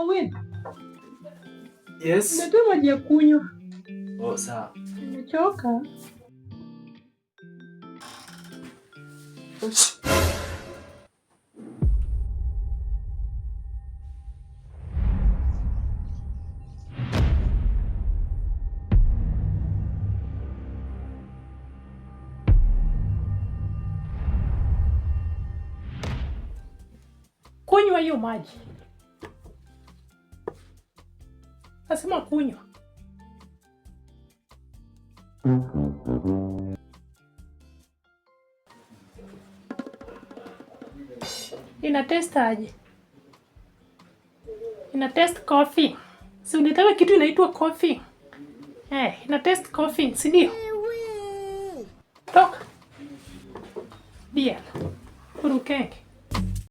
Owen. Yes. Ndio maji ya kunywa. Oh, sawa. Nimechoka. Kunywa hiyo maji. Nasema kunywa. Ina taste aje? Ina taste coffee. Si unataka kitu inaitwa coffee? Ina taste coffee, si ndio? Toka. Bia. Kurukenge.